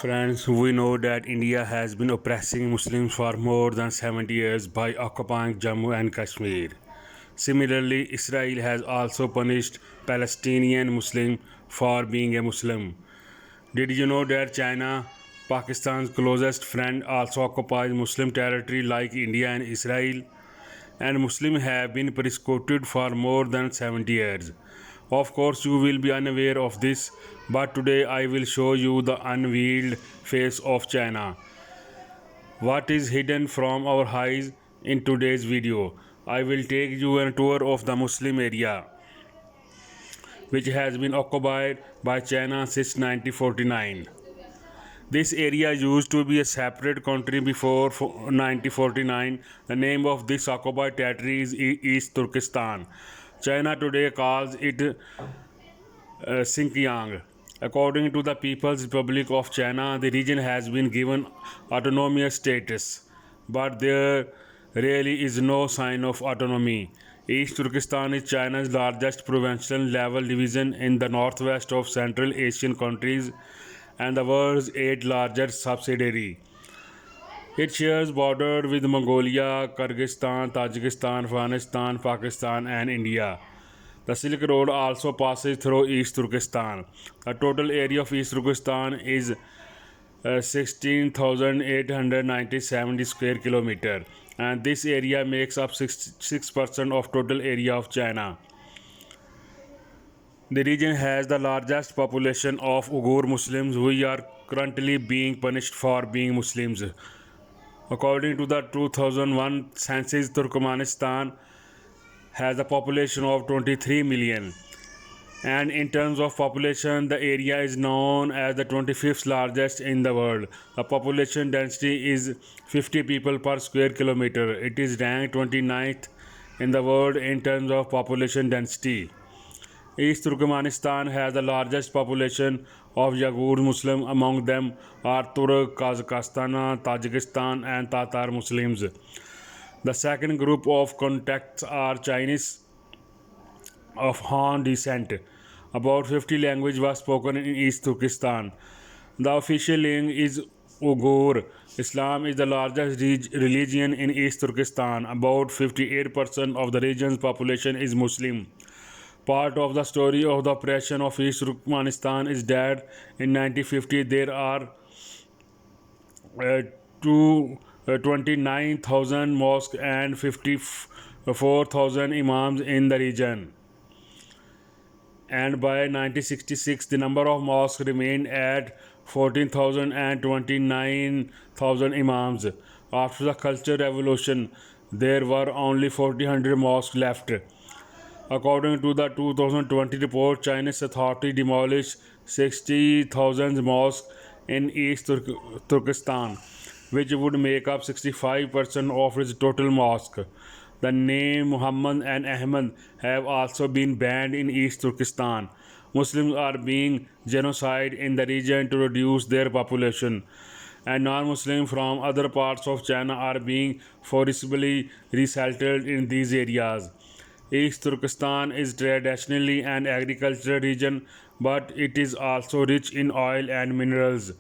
Friends, we know that India has been oppressing Muslims for more than 70 years by occupying Jammu and Kashmir. Similarly, Israel has also punished Palestinian Muslims for being a Muslim. Did you know that China, Pakistan's closest friend, also occupies Muslim territory like India and Israel? And Muslims have been persecuted for more than 70 years. Of course, you will be unaware of this, but today I will show you the unveiled face of China. What is hidden from our eyes in today's video? I will take you on a tour of the Muslim area, which has been occupied by China since 1949. This area used to be a separate country before 1949. The name of this occupied territory is East Turkestan. China today calls it Xinjiang. According to the People's Republic of China, the region has been given autonomous status, but there really is no sign of autonomy. East Turkestan is China's largest provincial level division in the northwest of Central Asian countries and the world's eighth largest subsidiary. It shares border with Mongolia, Kyrgyzstan, Tajikistan, Afghanistan, Pakistan, and India. The Silk Road also passes through East Turkestan. The total area of East Turkestan is 16,897 square kilometer, and this area makes up 66% of total area of China. The region has the largest population of Uyghur Muslims who are currently being punished for being Muslims. According to the 2001 census, Turkmenistan has a population of 23 million. And in terms of population, the area is known as the 25th largest in the world. The population density is 50 people per square kilometer. It is ranked 29th in the world in terms of population density. East Turkmenistan has the largest population of Uyghur Muslims. Among them are Turk, Kazakhstan, Tajikistan, and Tatar Muslims. The second group of contacts are Chinese of Han descent. About 50 languages were spoken in East Turkestan. The official language is Uyghur. Islam is the largest religion in East Turkestan. About 58% of the region's population is Muslim. Part of the story of the oppression of East Turkmenistan is that in 1950 there are 29,000 mosques and 54,000 imams in the region. And by 1966 the number of mosques remained at 14,000 and 29,000 imams. After the Cultural Revolution there were only 1,400 mosques left. According to the 2020 report, Chinese authorities demolished 60,000 mosques in East Turkestan, which would make up 65% of its total mosque. The name Muhammad and Ahmad have also been banned in East Turkestan. Muslims are being genocided in the region to reduce their population, and non-Muslims from other parts of China are being forcibly resettled in these areas. East Turkestan is traditionally an agricultural region, but it is also rich in oil and minerals.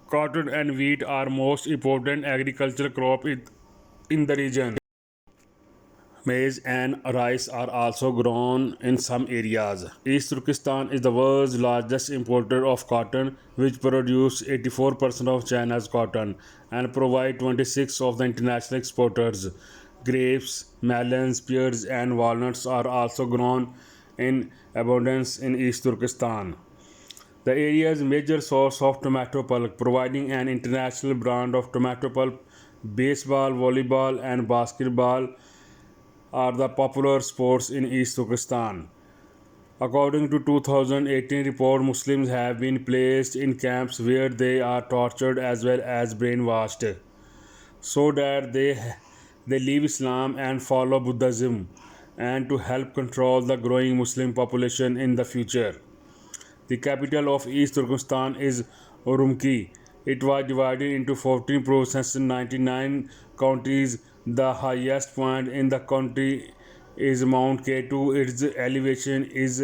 Cotton and wheat are most important agricultural crop in the region. Maize and rice are also grown in some areas. East Turkestan is the world's largest importer of cotton, which produces 84% of China's cotton and provide 26 of the international exporters. Grapes, melons, pears, and walnuts are also grown in abundance in East Turkestan. The area's major source of tomato pulp, providing an international brand of tomato pulp. Baseball, volleyball, and basketball are the popular sports in East Turkestan. According to 2018 report, Muslims have been placed in camps where they are tortured as well as brainwashed so that they leave Islam and follow Buddhism, and to help control the growing Muslim population in the future. The capital of East Turkestan is Urumqi. It was divided into 14 provinces and 99 counties. The highest point in the country is Mount K2. Its elevation is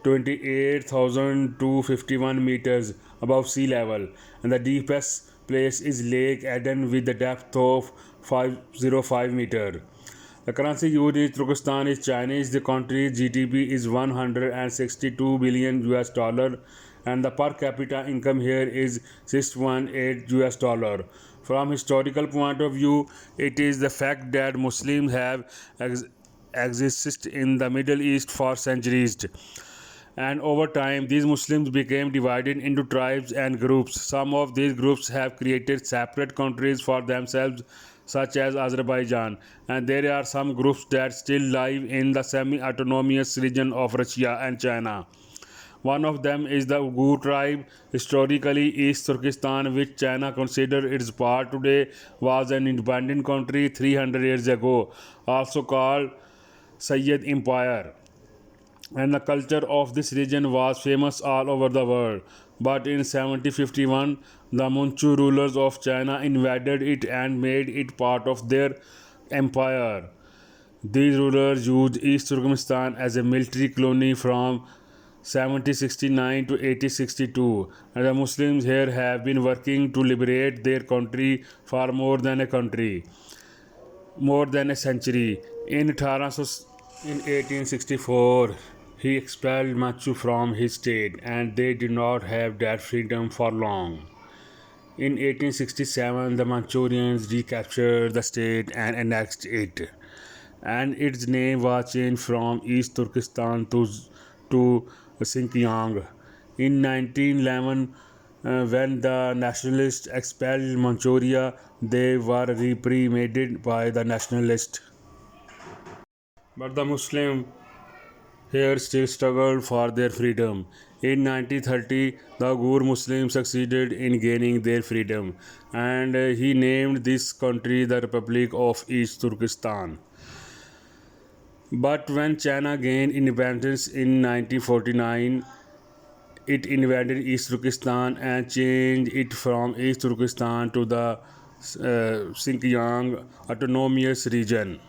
28,251 meters. above sea level, and the deepest place is Lake Aden with a depth of 505 meter. The currency used in Turkestan is Chinese. The country's GDP is 162 billion US dollar, and the per capita income here is 618 US dollar. From historical point of view, it is the fact that Muslims have existed in the Middle East for centuries, and over time these Muslims became divided into tribes and groups. Some of these groups have created separate countries for themselves, such as Azerbaijan, and there are some groups that still live in the semi-autonomous region of Russia and China. One of them is the Uyghur tribe. Historically, East Turkestan, which China considers its part today, was an independent country 300 years ago, also called Sayyid Empire, and the culture of this region was famous all over the world. But in 1751, the Manchu rulers of China invaded it and made it part of their empire. These rulers used East Turkmenistan as a military colony from 1769 to 1862, and the Muslims here have been working to liberate their country for more than a century. In 1864, he expelled Manchu from his state, and they did not have that freedom for long. In 1867, the Manchurians recaptured the state and annexed it, and its name was changed from East Turkestan to Xinjiang. In 1911, when the nationalists expelled Manchuria, they were reprimanded by the nationalists. But the Muslim here still struggled for their freedom. In 1930, the Uyghur Muslims succeeded in gaining their freedom, and he named this country the Republic of East Turkestan. But when China gained independence in 1949, it invaded East Turkestan and changed it from East Turkestan to the Xinjiang Autonomous Region.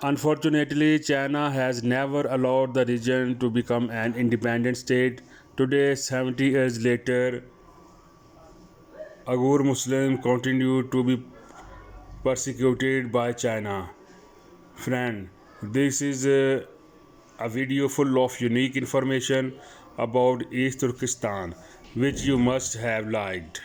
Unfortunately, China has never allowed the region to become an independent state. Today, 70 years later, Uyghur Muslims continue to be persecuted by China. Friend, this is a video full of unique information about East Turkestan, which you must have liked.